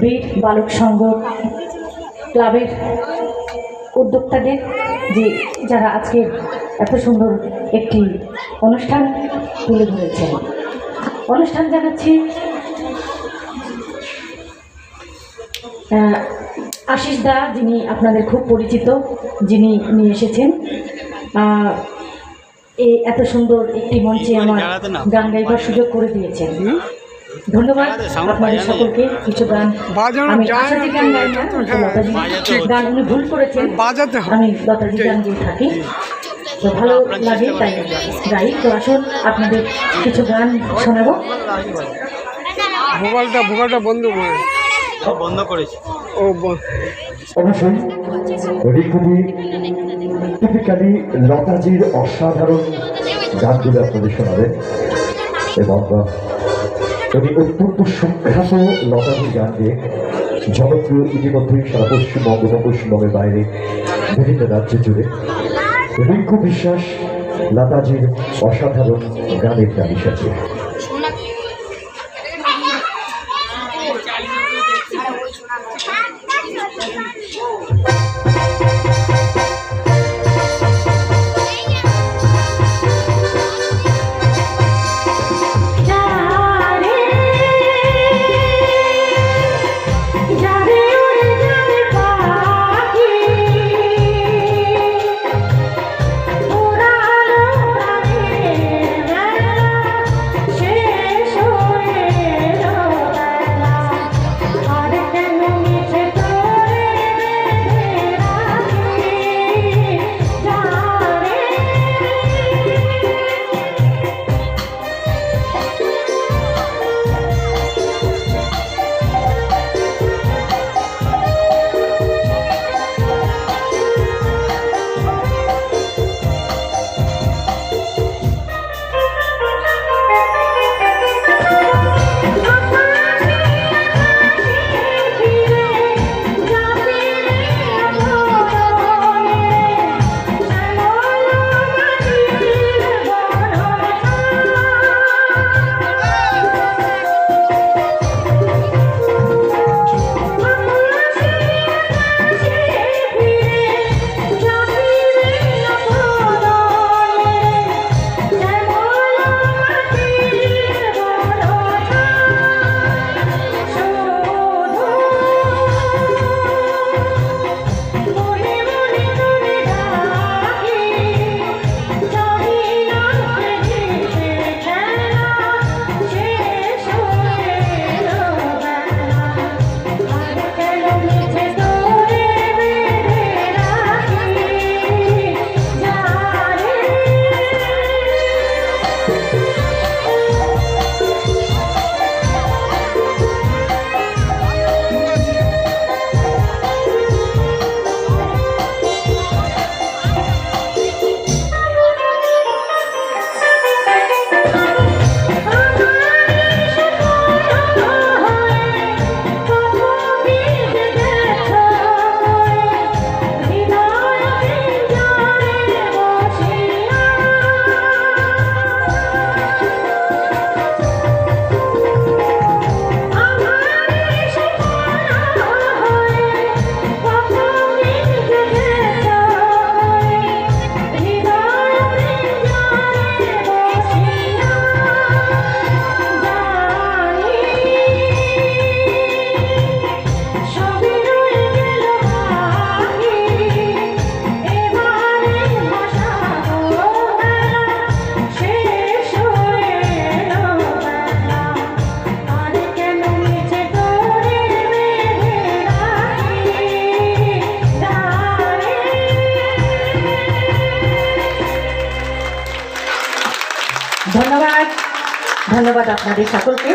বীর বালক সংঘ ক্লাবের উদ্যোক্তাদের যারা আজকে এত সুন্দর একটি অনুষ্ঠান তুলে ধরেছেন। অনুষ্ঠান জানাচ্ছি আশিস দা, যিনি আপনাদের খুব পরিচিত, যিনি নিয়ে এসেছেন এই এত সুন্দর একটি মঞ্চে আমার গান গাইবার সুযোগ করে দিয়েছেন। ধন্যবাদ আপনাদের সকলকে। কিছু গান আমি আশাজি গান গাই না, লতাজি গান উনি ভুল করেছেন, আমি লতাজি গান দিয়ে থাকি, তো ভালো লাগে তাই গাই। তো আসুন আপনাদের কিছু গান শোনাবো। ভোকালটা বন্ধ করেছি। অবশ্যই রিকুবি টিপিক্যালি লতাজির অসাধারণ গানগুলো আপনাদের শোনাবেন এবং উনি অত্যন্ত সুখ্যাত লতাজির গান দিয়ে জনপ্রিয় ইতিমধ্যেই সারা পশ্চিমবঙ্গ এবং পশ্চিমবঙ্গের বাইরে বিভিন্ন রাজ্য জুড়ে। রিঙ্কু বিশ্বাস লতাজির অসাধারণ গানের গানের সাথে ধন্যবাদ আপনাদের সকলকে।